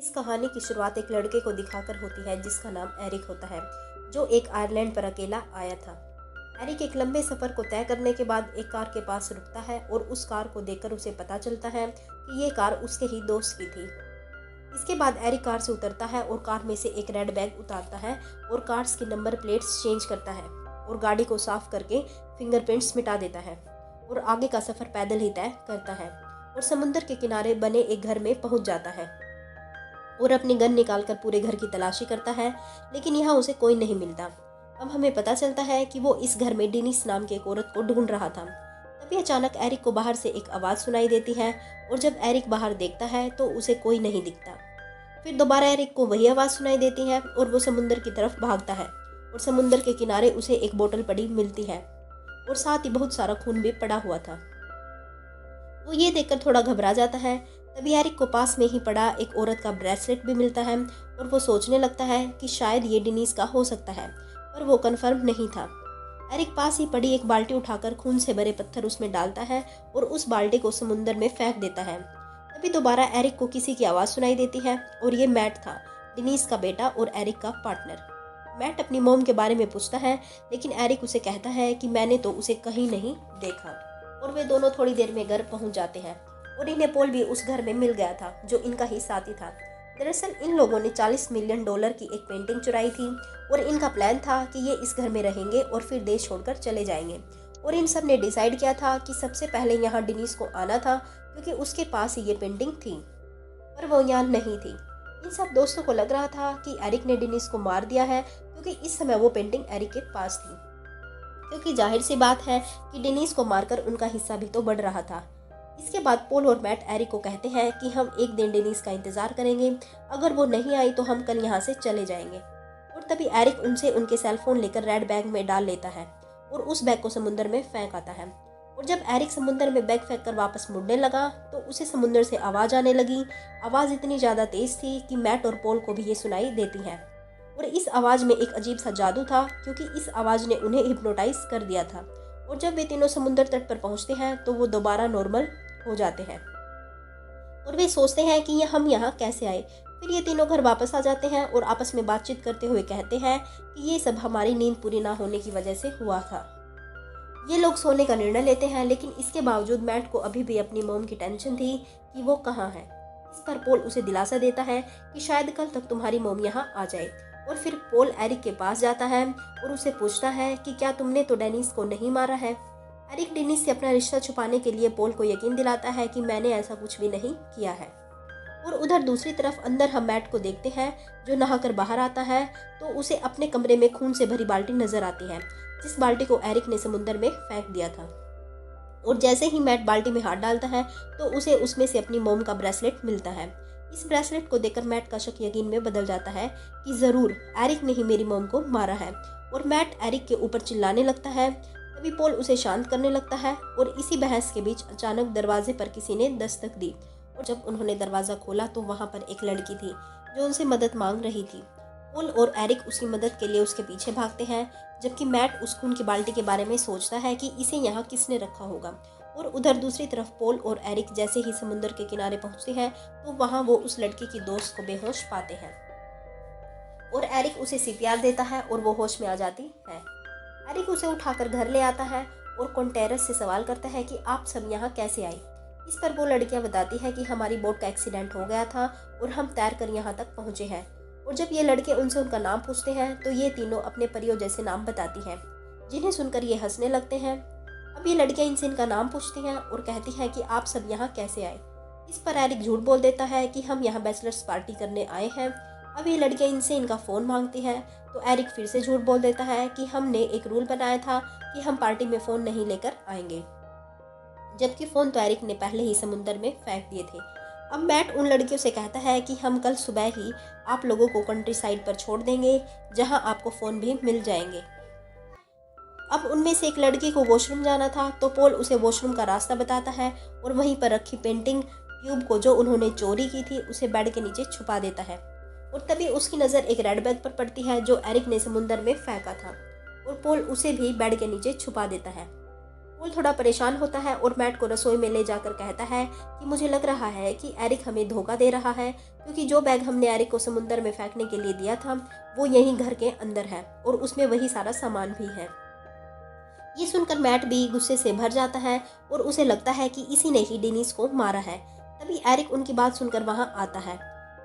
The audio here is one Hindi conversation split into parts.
इस कहानी की शुरुआत एक लड़के को दिखाकर होती है जिसका नाम एरिक होता है, जो एक आयरलैंड पर अकेला आया था। एरिक एक लंबे सफर को तय करने के बाद एक कार के पास रुकता है और उस कार को देखकर उसे पता चलता है कि ये कार उसके ही दोस्त की थी। इसके बाद एरिक कार से उतरता है और कार में से एक रेड बैग उतारता है और कार्स की नंबर प्लेट्स चेंज करता है और गाड़ी को साफ करके फिंगरप्रिंट्स मिटा देता है और आगे का सफर पैदल ही तय करता है और समुद्र के किनारे बने एक घर में पहुंच जाता है और अपनी गन निकालकर पूरे घर की तलाशी करता है, लेकिन यहाँ उसे कोई नहीं मिलता। अब हमें पता चलता है कि वो इस घर में डेनिस नाम की एक औरत को ढूंढ रहा था। तभी अचानक एरिक को बाहर से एक आवाज़ सुनाई देती है और जब एरिक बाहर देखता है तो उसे कोई नहीं दिखता। फिर दोबारा एरिक को वही आवाज़ सुनाई देती है और वो समुद्र की तरफ भागता है और समुद्र के किनारे उसे एक बोतल पड़ी मिलती है और साथ ही बहुत सारा खून भी पड़ा हुआ था। वो ये देखकर थोड़ा घबरा जाता है। तभी एरिक को पास में ही पड़ा एक औरत का ब्रेसलेट भी मिलता है और वो सोचने लगता है कि शायद ये डेनिस का हो सकता है, पर वो कंफर्म नहीं था। एरिक पास ही पड़ी एक बाल्टी उठाकर खून से भरे पत्थर उसमें डालता है और उस बाल्टी को समुद्र में फेंक देता है। तभी दोबारा एरिक को किसी की आवाज़ सुनाई देती है और ये मैट था, डेनिस का बेटा और एरिक का पार्टनर। मैट अपनी मोम के बारे में पूछता है, लेकिन एरिक उसे कहता है कि मैंने तो उसे कहीं नहीं देखा। और वे दोनों थोड़ी देर में घर पहुंच जाते हैं और इन्हें पोल भी उस घर में मिल गया था जो इनका ही साथी था। दरअसल इन लोगों ने $40 मिलियन की एक पेंटिंग चुराई थी और इनका प्लान था कि ये इस घर में रहेंगे और फिर देश छोड़कर चले जाएंगे। और इन सब ने डिसाइड किया था कि सबसे पहले यहाँ डेनिस को आना था क्योंकि उसके पास ही ये पेंटिंग थी, पर वो यहाँ नहीं थी। इन सब दोस्तों को लग रहा था कि एरिक ने डेनिस को मार दिया है क्योंकि इस समय वो पेंटिंग एरिक के पास थी, क्योंकि जाहिर सी बात है कि डेनिस को मारकर उनका हिस्सा भी तो बढ़ रहा था। इसके बाद पोल और मैट एरिक को कहते हैं कि हम एक दिन डेनिस का इंतजार करेंगे, अगर वो नहीं आई तो हम कल यहाँ से चले जाएंगे। और तभी एरिक उनसे उनके सेलफोन लेकर रेड बैग में डाल लेता है और उस बैग को समुद्र में फेंक आता है। और जब एरिक समुद्र में बैग फेंक कर वापस मुड़ने लगा तो उसे समुद्र से आवाज़ आने लगी। आवाज़ इतनी ज़्यादा तेज थी कि मैट और पोल को भी ये सुनाई देती है और इस आवाज़ में एक अजीब सा जादू था क्योंकि इस आवाज़ ने उन्हें हिप्नोटाइज कर दिया था। और जब वे तीनों समुद्र तट पर पहुंचते हैं तो वो दोबारा नॉर्मल हो जाते हैं और वे सोचते हैं कि हम यहाँ कैसे आए। फिर ये तीनों घर वापस आ जाते हैं और आपस में बातचीत करते हुए कहते हैं कि ये सब हमारी नींद पूरी ना होने की वजह से हुआ था। ये लोग सोने का निर्णय लेते हैं, लेकिन इसके बावजूद मैट को अभी भी अपनी मोम की टेंशन थी कि वो कहाँ है। इस पर पोल उसे दिलासा देता है कि शायद कल तक तुम्हारी मोम यहाँ आ जाए। और फिर पोल एरिक के पास जाता है और उसे पूछता है कि क्या तुमने तो डेनिस को नहीं मारा है। एरिक डेनिस से अपना रिश्ता छुपाने के लिए पोल को यकीन दिलाता है कि मैंने ऐसा कुछ भी नहीं किया है। और उधर दूसरी तरफ अंदर हम मैट को देखते हैं जो नहाकर बाहर आता है तो उसे अपने कमरे में खून से भरी बाल्टी नजर आती है, जिस बाल्टी को एरिक ने समुद्र में फेंक दिया था। और जैसे ही मैट बाल्टी में हाथ डालता है तो उसे उसमें से अपनी मोम का ब्रेसलेट मिलता है। इस ब्रेसलेट को देखकर मैट का शक यकीन में बदल जाता है कि जरूर एरिक ने ही मेरी मोम को मारा है। और मैट एरिक के ऊपर चिल्लाने लगता है। तभी पोल उसे शांत करने लगता है और इसी बहस के बीच अचानक दरवाजे पर किसी ने दस्तक दी और जब उन्होंने दरवाज़ा खोला तो वहाँ पर एक लड़की थी जो उनसे मदद मांग रही थी। पोल और एरिक उसकी मदद के लिए उसके पीछे भागते हैं, जबकि मैट उस खून की बाल्टी के बारे में सोचता है कि इसे यहाँ किसने रखा होगा। और उधर दूसरी तरफ पोल और एरिक जैसे ही समुद्र के किनारे पहुँचते हैं तो वहाँ वो उस लड़की की दोस्त को बेहोश पाते हैं और एरिक उसे सीपीआर देता है और वो होश में आ जाती है। एरिक उसे उठाकर घर ले आता है और कॉन्टेरस से सवाल करता है कि आप सब यहाँ कैसे आई। इस पर वो लड़कियाँ बताती है कि हमारी बोट का एक्सीडेंट हो गया था और हम तैर कर यहाँ तक पहुँचे हैं। और जब ये लड़के उनसे उनका नाम पूछते हैं तो ये तीनों अपने परियों जैसे नाम बताती हैं, जिन्हें सुनकर ये हंसने लगते हैं। अब ये लड़कियाँ इनसे इनका नाम पूछती हैं और कहती हैं कि आप सब यहाँ कैसे आए। इस पर एरिक झूठ बोल देता है कि हम यहाँ बैचलर्स पार्टी करने आए हैं। अब ये लड़कियाँ इनसे इनका फ़ोन मांगती हैं तो एरिक फिर से झूठ बोल देता है कि हमने एक रूल बनाया था कि हम पार्टी में फ़ोन नहीं लेकर आएंगे, जबकि फ़ोन तो एरिक ने पहले ही समुद्र में फेंक दिए थे। अब मैट उन लड़कियों से कहता है कि हम कल सुबह ही आप लोगों को कंट्री साइड पर छोड़ देंगे जहां आपको फ़ोन भी मिल जाएंगे। अब उनमें से एक लड़की को वॉशरूम जाना था तो पोल उसे वॉशरूम का रास्ता बताता है और वहीं पर रखी पेंटिंग ट्यूब को जो उन्होंने चोरी की थी उसे बेड के नीचे छुपा देता है। और तभी उसकी नज़र एक रेड बैग पर पड़ती है जो एरिक ने समुद्र में फेंका था और पोल उसे भी बेड के नीचे छुपा देता है। पोल थोड़ा परेशान होता है और मैट को रसोई में ले जाकर कहता है कि मुझे लग रहा है कि एरिक हमें धोखा दे रहा है, क्योंकि जो बैग हमने एरिक को समुद्र में फेंकने के लिए दिया था वो यहीं घर के अंदर है और उसमें वही सारा सामान भी है। ये सुनकर मैट भी गुस्से से भर जाता है और उसे लगता है कि इसी ने ही डेनिस को मारा है। तभी एरिक उनकी बात सुनकर वहां आता है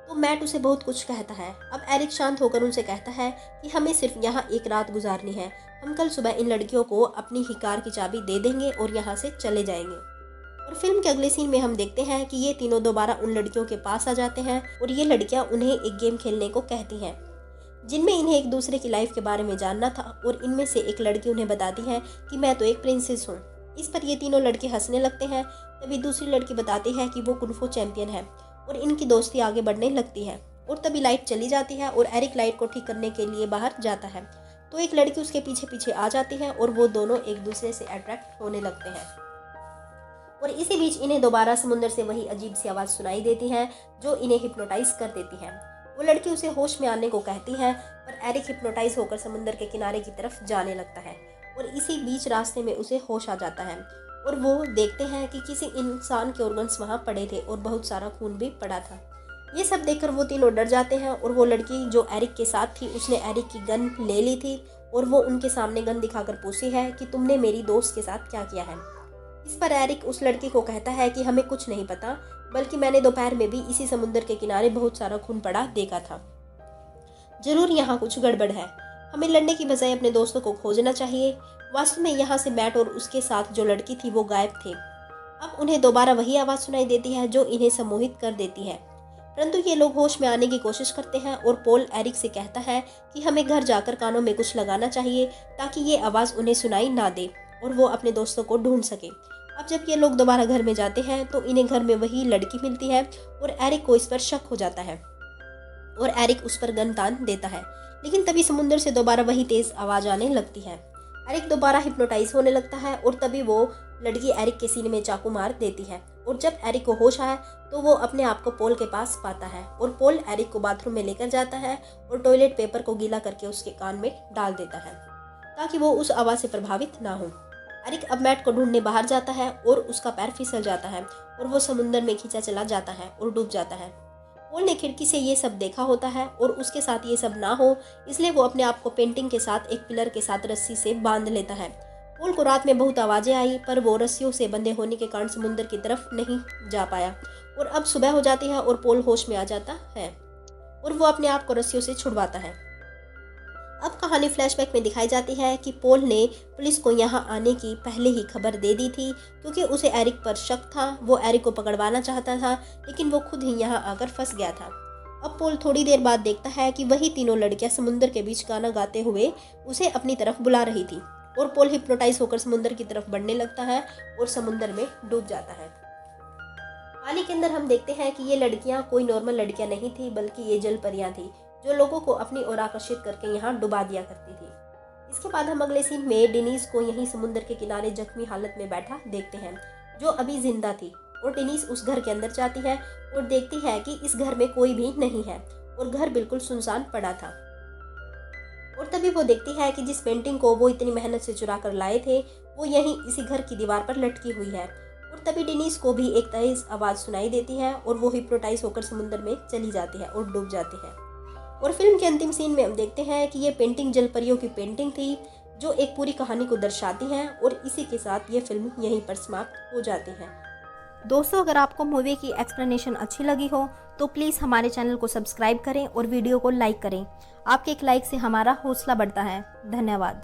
तो मैट उसे बहुत कुछ कहता है। अब एरिक शांत होकर उनसे कहता है कि हमें सिर्फ यहाँ एक रात गुजारनी है, हम कल सुबह इन लड़कियों को अपनी ही कार की चाबी दे देंगे और यहाँ से चले जाएंगे। और फिल्म के अगले सीन में हम देखते हैं कि ये तीनों दोबारा उन लड़कियों के पास आ जाते हैं और ये लड़कियां उन्हें एक गेम खेलने को कहती हैं जिनमें इन्हें एक दूसरे की लाइफ के बारे में जानना था। और इनमें से एक लड़की उन्हें बताती है कि मैं तो एक प्रिंसेस हूँ। इस पर ये तीनों लड़के हंसने लगते हैं। तभी दूसरी लड़की बताती है कि वो कुंफू चैंपियन है और इनकी दोस्ती आगे बढ़ने लगती है। और तभी लाइट चली जाती है और एरिक लाइट को ठीक करने के लिए बाहर जाता है तो एक लड़की उसके पीछे पीछे आ जाती है और वो दोनों एक दूसरे से अट्रैक्ट होने लगते हैं। और इसी बीच इन्हें दोबारा समुद्र से वही अजीब सी आवाज़ सुनाई देती है जो इन्हें हिप्नोटाइज कर देती है। वो लड़की उसे होश में आने को कहती है पर एरिक हिप्नोटाइज होकर समुद्र के किनारे की तरफ जाने लगता है और इसी बीच रास्ते में उसे होश आ जाता है और वो देखते हैं कि किसी इंसान के ऑर्गन्स वहाँ पड़े थे और बहुत सारा खून भी पड़ा था। ये सब देखकर वो तीनों डर जाते हैं और वो लड़की जो एरिक के साथ थी उसने एरिक की गन ले ली थी और वो उनके सामने गन दिखाकर पूछती है कि तुमने मेरी दोस्त के साथ क्या किया है। इस पर एरिक उस लड़की को कहता है कि हमें कुछ नहीं पता, बल्कि मैंने दोपहर में भी इसी समुद्र के किनारे बहुत सारा खून पड़ा देखा था। जरूर यहाँ कुछ गड़बड़ है, हमें लड़ने की बजाय अपने दोस्तों को खोजना चाहिए। वास्तव में यहाँ से मैट और उसके साथ जो लड़की थी वो गायब थे। अब उन्हें दोबारा वही आवाज़ सुनाई देती है जो इन्हें सम्मोहित कर देती है, परंतु ये लोग होश में आने की कोशिश करते हैं और पोल एरिक से कहता है कि हमें घर जाकर कानों में कुछ लगाना चाहिए ताकि ये आवाज़ उन्हें सुनाई ना दे और वो अपने दोस्तों को ढूंढ सके। अब जब ये लोग दोबारा घर में जाते हैं तो इन्हें घर में वही लड़की मिलती है और एरिक को इस पर शक हो जाता है और एरिक उस पर गन तान देता है। लेकिन तभी समुद्र से दोबारा वही तेज आवाज़ आने लगती है। एरिक दोबारा हिप्नोटाइज होने लगता है और तभी वो लड़की एरिक के सीने में चाकू मार देती है और जब एरिक को होश आया तो वो अपने आप को पोल के पास पाता है और पोल एरिक को बाथरूम में लेकर जाता है और टॉयलेट पेपर को गीला करके उसके कान में डाल देता है ताकि वो उस आवाज़ से प्रभावित ना हो। एरिक अब मैट को ढूंढने बाहर जाता है और उसका पैर फिसल जाता है और वो समुद्र में खींचा चला जाता है और डूब जाता है। पोल ने खिड़की से ये सब देखा होता है और उसके साथ ये सब ना हो इसलिए वो अपने आप को पेंटिंग के साथ एक पिलर के साथ रस्सी से बांध लेता है। पोल को रात में बहुत आवाज़ें आई पर वो रस्सियों से बंधे होने के कारण समुद्र की तरफ नहीं जा पाया और अब सुबह हो जाती है और पोल होश में आ जाता है और वो अपने आप को रस्सियों से छुड़वाता है। अब कहानी फ्लैशबैक में दिखाई जाती है कि पोल ने पुलिस को यहाँ आने की पहले ही खबर दे दी थी क्योंकि उसे एरिक पर शक था। वो एरिक को पकड़वाना चाहता था लेकिन वो खुद ही यहाँ आकर फंस गया था। अब पोल थोड़ी देर बाद देखता है कि वही तीनों लड़कियां समुद्र के बीच गाना गाते हुए उसे अपनी तरफ बुला रही थी और पोल हिप्नोटाइज होकर समुद्र की तरफ बढ़ने लगता है और समुद्र में डूब जाता है। पानी के अंदर हम देखते हैं कि ये लड़कियां कोई नॉर्मल लड़कियां नहीं थी बल्कि ये जल परियां थी जो लोगों को अपनी ओर आकर्षित करके यहाँ डुबा दिया करती थी। इसके बाद हम अगले सीन में डेनिस को यहीं समुद्र के किनारे जख्मी हालत में बैठा देखते हैं जो अभी जिंदा थी और डेनिस उस घर के अंदर जाती है और देखती है कि इस घर में कोई भी नहीं है और घर बिल्कुल सुनसान पड़ा था। और तभी वो देखती है कि जिस पेंटिंग को वो इतनी मेहनत से चुरा कर लाए थे वो यहीं इसी घर की दीवार पर लटकी हुई है। और तभी डेनिस को भी एक तेज आवाज़ सुनाई देती है और वो हिप्नोटाइज होकर समुद्र में चली जाती है और डूब जाती है। और फिल्म के अंतिम सीन में हम देखते हैं कि ये पेंटिंग जलपरियों की पेंटिंग थी जो एक पूरी कहानी को दर्शाती हैं और इसी के साथ ये फिल्म यहीं पर समाप्त हो जाती है। दोस्तों, अगर आपको मूवी की एक्सप्लेनेशन अच्छी लगी हो तो प्लीज़ हमारे चैनल को सब्सक्राइब करें और वीडियो को लाइक करें। आपके एक लाइक से हमारा हौसला बढ़ता है। धन्यवाद।